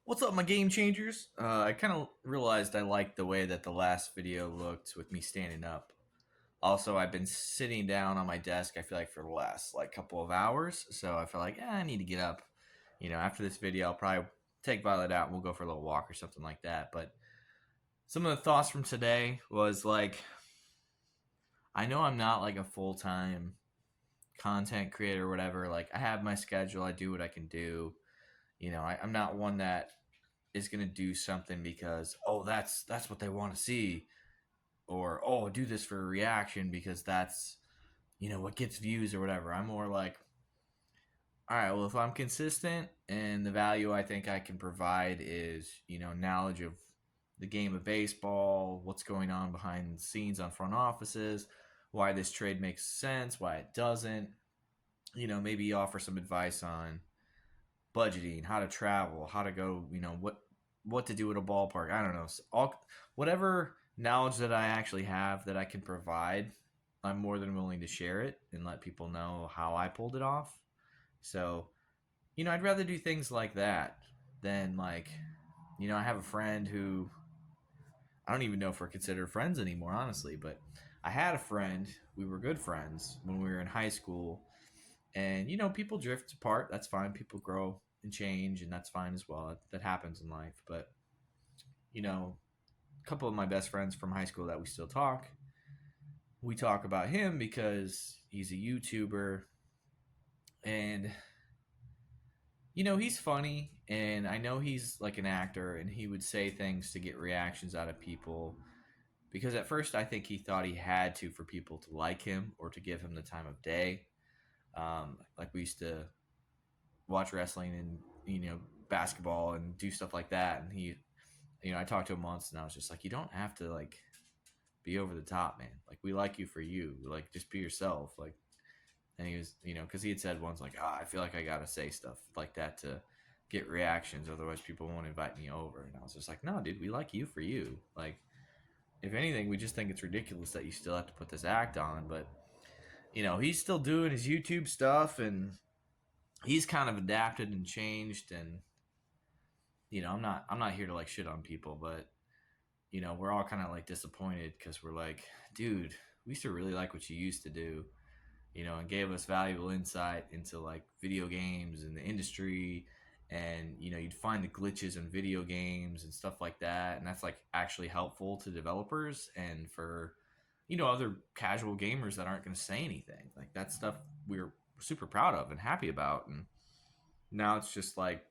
What's up, my game changers? I kind of realized I liked the way that the last video looked with me standing up. Also, I've been sitting down on my desk, I feel like, for the last couple of hours. So I feel like I need to get up. After this video, I'll probably take Violet out and we'll go for a little walk or something like that. But some of the thoughts from today was I know I'm not like a full time content creator or whatever. Like, I have my schedule, I do what I can do. I'm not one that is going to do something because that's what they want to see, or do this for a reaction because that's what gets views or whatever. I'm more like, all right, well, if I'm consistent and the value I think I can provide is knowledge of the game of baseball, what's going on behind the scenes on front offices, why this trade makes sense, why it doesn't, maybe offer some advice on budgeting, how to travel, how to go, what to do at a ballpark. I don't know. All whatever knowledge that I actually have that I can provide, I'm more than willing to share it and let people know how I pulled it off. So, I'd rather do things like that than I have a friend who I don't even know if we're considered friends anymore, honestly, but I had a friend, we were good friends when we were in high school, and people drift apart. That's fine. People grow and change, and that's fine as well. That happens in life. But a couple of my best friends from high school that we still talk, we talk about him because he's a YouTuber, and he's funny, and I know he's like an actor, and he would say things to get reactions out of people. Because at first, I think he thought he had to for people to like him or to give him the time of day. Like we used to watch wrestling and basketball and do stuff like that, and he, I talked to him once, and I was just like, you don't have to be over the top, man. Like, we like you for you. Like, just be yourself. Like, and he was, because he had said once I feel like I gotta say stuff like that to get reactions, otherwise people won't invite me over. And I was just like, no, dude, we like you for you. Like, if anything, we just think it's ridiculous that you still have to put this act on. But he's still doing his YouTube stuff, and he's kind of adapted and changed. And I'm not here to shit on people, but we're all kind of disappointed because we're like, dude, we used to really like what you used to do, and gave us valuable insight into video games and the industry. And you'd find the glitches in video games and stuff like that, and that's actually helpful to developers and for other casual gamers that aren't going to say anything. Like, that stuff we're super proud of and happy about. And now it's just I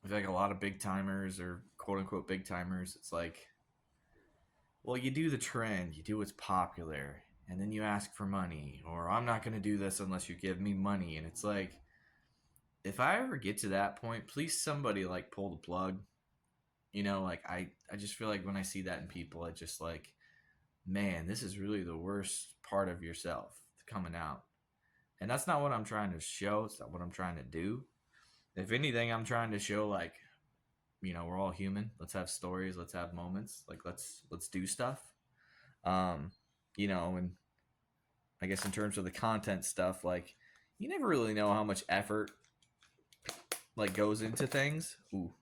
feel like a lot of big timers, or quote unquote big timers, it's like, well, you do the trend, you do what's popular, and then you ask for money, or I'm not going to do this unless you give me money. And it's like, if I ever get to that point, please somebody pull the plug. I just feel like when I see that in people, I just man, this is really the worst part of yourself coming out. And that's not what I'm trying to show. It's not what I'm trying to do. If anything, I'm trying to show we're all human. Let's have stories. Let's have moments. Let's do stuff. And I guess in terms of the content stuff, you never really know how much effort goes into things. Ooh,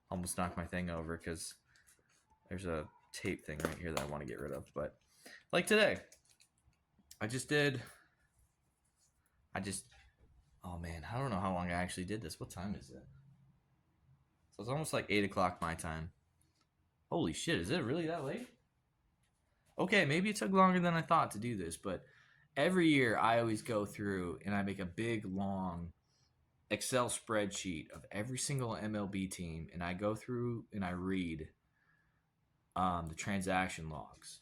almost knocked my thing over because there's a tape thing right here that I want to get rid of. But today, I just did. Oh man, I don't know how long I actually did this. What time is it? So it's almost 8 o'clock my time. Holy shit, is it really that late? Okay, maybe it took longer than I thought to do this, but every year I always go through and I make a big, long Excel spreadsheet of every single MLB team, and I go through and I read the transaction logs.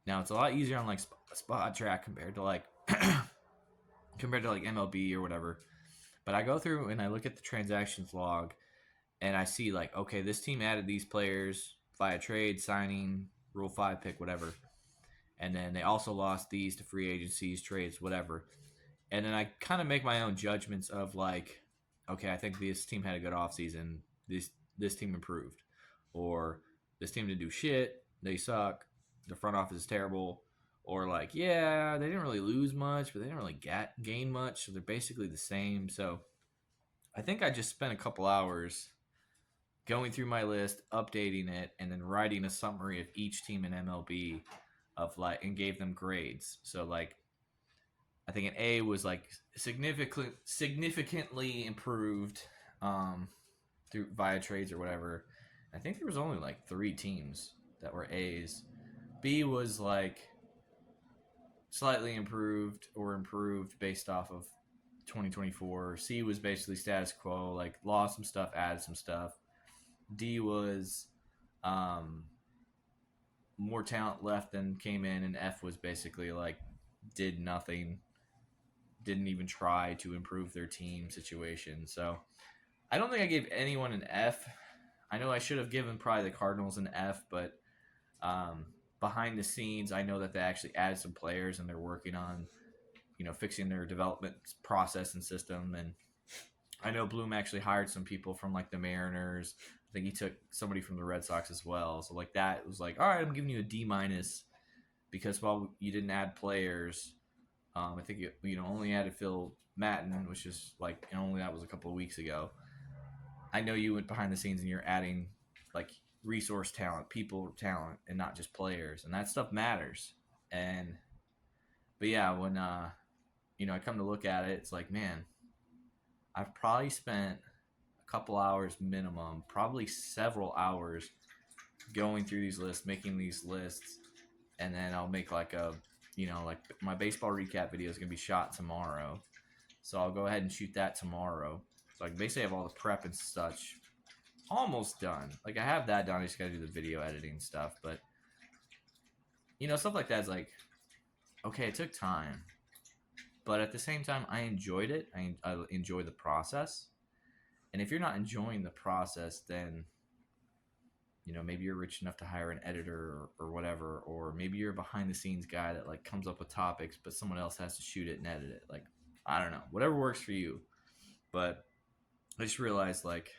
Now, it's a lot easier on Spot Track compared to MLB or whatever. But I go through and I look at the transactions log, and I see okay, this team added these players via trade, signing, Rule 5 pick, whatever. And then they also lost these to free agencies, trades, whatever. And then I kind of make my own judgments of okay, I think this team had a good offseason. This team improved. Or this team didn't do shit. They suck. The front office is terrible. Or yeah, they didn't really lose much, but they didn't really gain much. So they're basically the same. So I think I just spent a couple hours going through my list, updating it, and then writing a summary of each team in MLB of like and gave them grades. So like I think an A was like significantly improved um, through via trades or whatever. I think there was only like 3 teams that were A's. B was like slightly improved or improved based off of 2024. C was basically status quo, like lost some stuff, added some stuff. D was um, more talent left than came in, and F was basically like did nothing, didn't even try to improve their team situation. So I don't think I gave anyone an F. I know I should have given probably the Cardinals an F, but um, behind the scenes, I know that they actually added some players and they're working on, fixing their development process and system. And I know Bloom actually hired some people from like the Mariners. I think he took somebody from the Red Sox as well. So like that was like, all right, I'm giving you a D minus because while you didn't add players, I think you only added Phil Matten, which is like, and only that was a couple of weeks ago. I know you went behind the scenes and you're adding like resource talent, people talent, and not just players, and that stuff matters. And but yeah, when I come to look at it, it's like, man, I've probably spent a couple hours minimum, probably several hours going through these lists, making these lists, and then I'll make like like my baseball recap video is gonna be shot tomorrow, so I'll go ahead and shoot that tomorrow. So I basically have all the prep and such almost done. Like I have that done. I just gotta do the video editing stuff. But stuff like that is like, okay, it took time, but at the same time, I enjoyed it. I enjoy the process. And if you're not enjoying the process, then maybe you're rich enough to hire an editor or whatever, or maybe you're a behind the scenes guy that like comes up with topics, but someone else has to shoot it and edit it. Like I don't know, whatever works for you. But I just realized like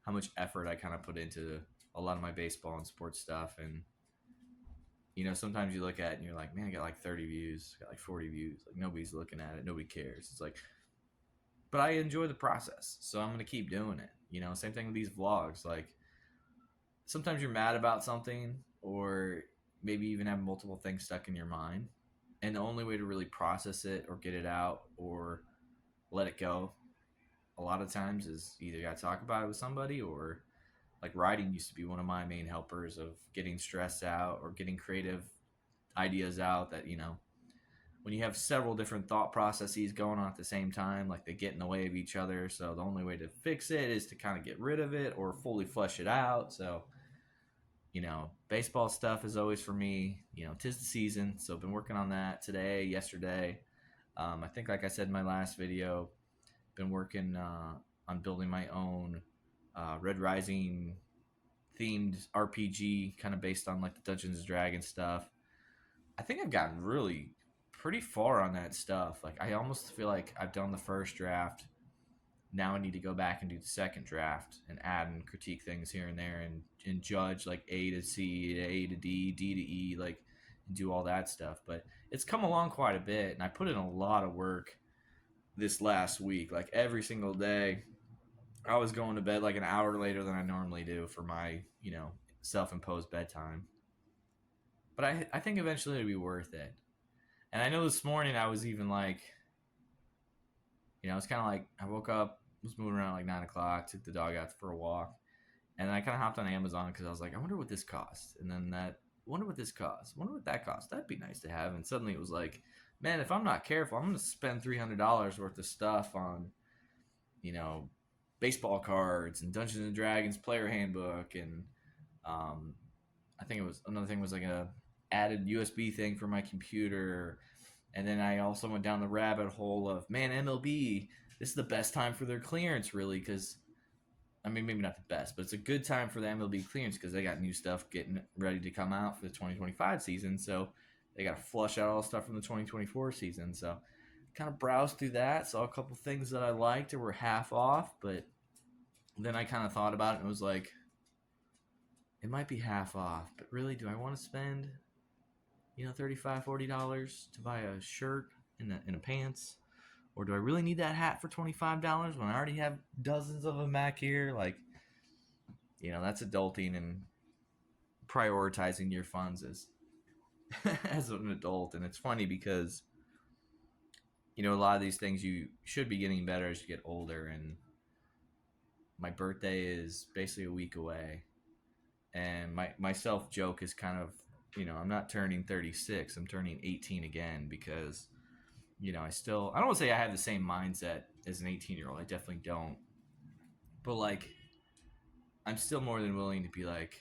how much effort I kind of put into a lot of my baseball and sports stuff. And, sometimes you look at it and you're like, man, I got like 30 views, got like 40 views. Like nobody's looking at it. Nobody cares. It's like, but I enjoy the process. So I'm going to keep doing it. Same thing with these vlogs. Like sometimes you're mad about something or maybe even have multiple things stuck in your mind. And the only way to really process it or get it out or let it go a lot of times is either you got to talk about it with somebody, or like writing used to be one of my main helpers of getting stressed out or getting creative ideas out that, when you have several different thought processes going on at the same time, like they get in the way of each other. So the only way to fix it is to kind of get rid of it or fully flesh it out. So, baseball stuff is always for me, 'tis the season. So I've been working on that today, yesterday. I think, like I said in my last video, been working on building my own Red Rising themed RPG, kind of based on like the Dungeons and Dragons stuff. I think I've gotten really pretty far on that stuff. Like I almost feel like I've done the first draft. Now I need to go back and do the second draft and add and critique things here and there and judge like A to C, A to D, D to E, like and do all that stuff. But it's come along quite a bit, and I put in a lot of work this last week. Like every single day, I was going to bed like an hour later than I normally do for my, self-imposed bedtime. But I think eventually it'll be worth it. And I know this morning I was even like, it's kind of like I woke up, was moving around like 9 o'clock, took the dog out for a walk, and I kind of hopped on Amazon because I was like, I wonder what this costs. And then wonder what this costs. Wonder what that costs. That'd be nice to have. And suddenly it was like, man, if I'm not careful, I'm going to spend $300 worth of stuff on, baseball cards and Dungeons and Dragons player handbook. And I think it was another thing was like a added USB thing for my computer. And then I also went down the rabbit hole of, man, MLB, this is the best time for their clearance, really, because, I mean, maybe not the best, but it's a good time for the MLB clearance because they got new stuff getting ready to come out for the 2025 season. So they got to flush out all the stuff from the 2024 season. So kind of browsed through that, saw a couple things that I liked or were half off, but then I kind of thought about it and was like, it might be half off, but really, do I want to spend $35, $40 to buy a shirt and a pants? Or do I really need that hat for $25 when I already have dozens of them back here? Like, That's adulting and prioritizing your funds as as an adult. And it's funny because a lot of these things you should be getting better as you get older. And my birthday is basically a week away, and my self joke is kind of, I'm not turning 36, I'm turning 18 again, because I don't want to say I have the same mindset as an 18-year-old. I definitely don't. But like, I'm still more than willing to be like,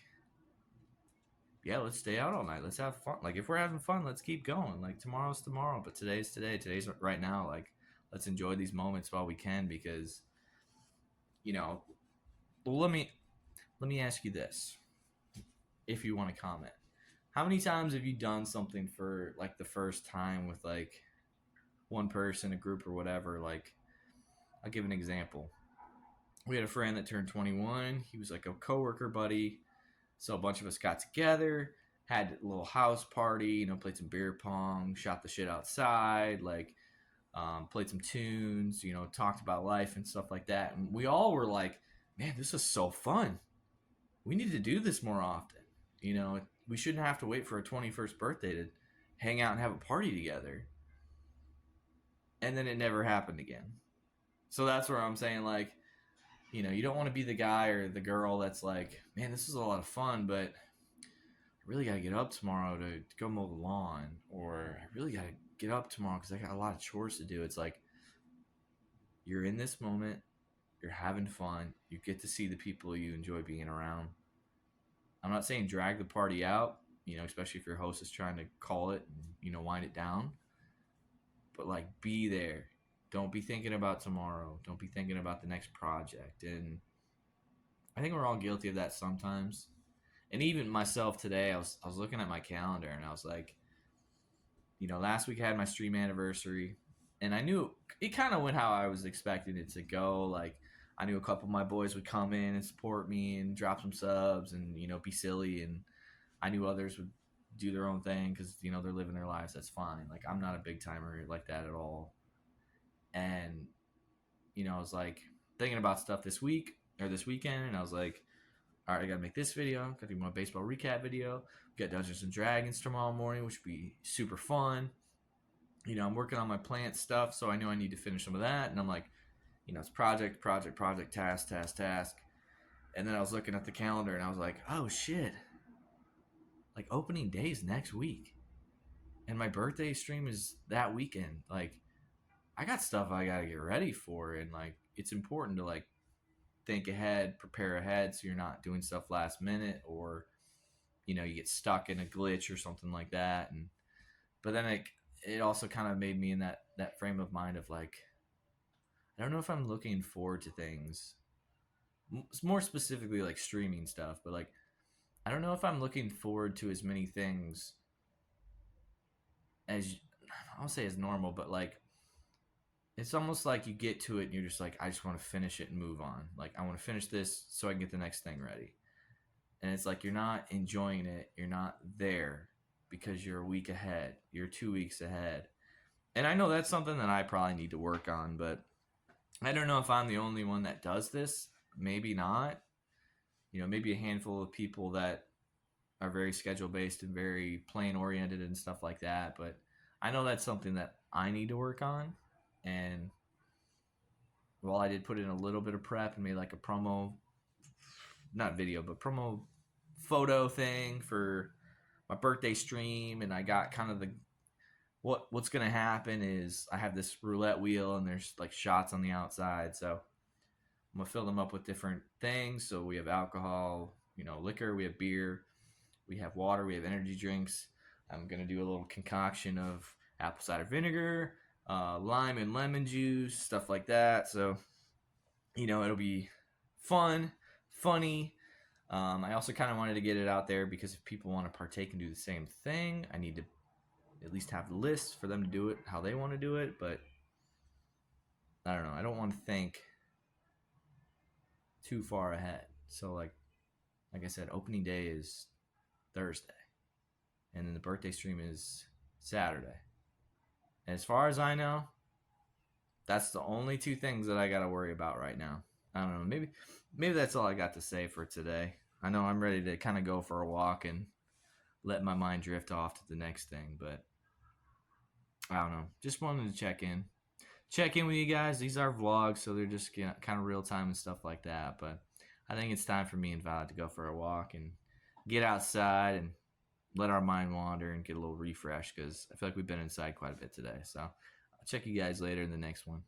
yeah, let's stay out all night. Let's have fun. Like, if we're having fun, let's keep going. Like, tomorrow's tomorrow, but today's today. Today's right now. Like, let's enjoy these moments while we can, because, you know, well, let me ask you this, if you want to comment. How many times have you done something for like the first time with like one person, a group, or whatever? Like, I'll give an example. We had a friend that turned 21. He was like a coworker buddy. So a bunch of us got together, had a little house party, played some beer pong, shot the shit outside, like played some tunes, talked about life and stuff like that. And we all were like, man, this is so fun. We need to do this more often. We shouldn't have to wait for a 21st birthday to hang out and have a party together. And then it never happened again. So that's where I'm saying, like, you don't want to be the guy or the girl that's like, man, this is a lot of fun, but I really got to get up tomorrow to go mow the lawn, or I really got to get up tomorrow because I got a lot of chores to do. It's like, you're in this moment, you're having fun, you get to see the people you enjoy being around. I'm not saying drag the party out, especially if your host is trying to call it and, wind it down. But like, be there. Don't be thinking about tomorrow. Don't be thinking about the next project. And I think we're all guilty of that sometimes. And even myself today, I was looking at my calendar and I was like, last week I had my stream anniversary, and I knew it kind of went how I was expecting it to go. Like, I knew a couple of my boys would come in and support me and drop some subs and, be silly. And I knew others would do their own thing because, they're living their lives. That's fine. Like, I'm not a big timer like that at all. And, I was like thinking about stuff this week or this weekend, and I was like, all right, I gotta make this video, gotta do my baseball recap video. We got Dungeons and Dragons tomorrow morning, which would be super fun. I'm working on my plant stuff, so I know I need to finish some of that. And I'm like, it's project, task. And then I was looking at the calendar and I was like, oh shit, like opening days next week. And my birthday stream is that weekend. Like, I got stuff I gotta get ready for, and like, it's important to like think ahead, prepare ahead, so you're not doing stuff last minute, or you get stuck in a glitch or something like that. And but then it also kind of made me in that frame of mind of like, I don't know if I'm looking forward to things, more specifically like streaming stuff, but like, I don't know if I'm looking forward to as many things as, I'll say as normal, but like, it's almost like you get to it and you're just like, I just want to finish it and move on. Like, I want to finish this so I can get the next thing ready. And it's like, you're not enjoying it. You're not there because you're a week ahead. You're 2 weeks ahead. And I know that's something that I probably need to work on, but I don't know if I'm the only one that does this. Maybe not. Maybe a handful of people that are very schedule based and very plan oriented and stuff like that. But I know that's something that I need to work on. And while I did put in a little bit of prep and made like a promo, not video, but promo photo thing for my birthday stream, and I got kind of the what's gonna happen is I have this roulette wheel and there's like shots on the outside, so I'm gonna fill them up with different things. So we have alcohol, liquor, we have beer, we have water, we have energy drinks. I'm gonna do a little concoction of apple cider vinegar, lime and lemon juice, stuff like that. So, it'll be fun, funny. I also kind of wanted to get it out there because if people want to partake and do the same thing, I need to at least have the list for them to do it how they want to do it. But I don't know. I don't want to think too far ahead. So like I said, opening day is Thursday, and then the birthday stream is Saturday. And as far as I know, that's the only two things that I got to worry about right now. I don't know. Maybe that's all I got to say for today. I know I'm ready to kind of go for a walk and let my mind drift off to the next thing, but I don't know. Just wanted to check in with you guys. These are vlogs, so they're just kind of real time and stuff like that. But I think it's time for me and Val to go for a walk and get outside and let our mind wander and get a little refresh because I feel like we've been inside quite a bit today. So I'll check you guys later in the next one.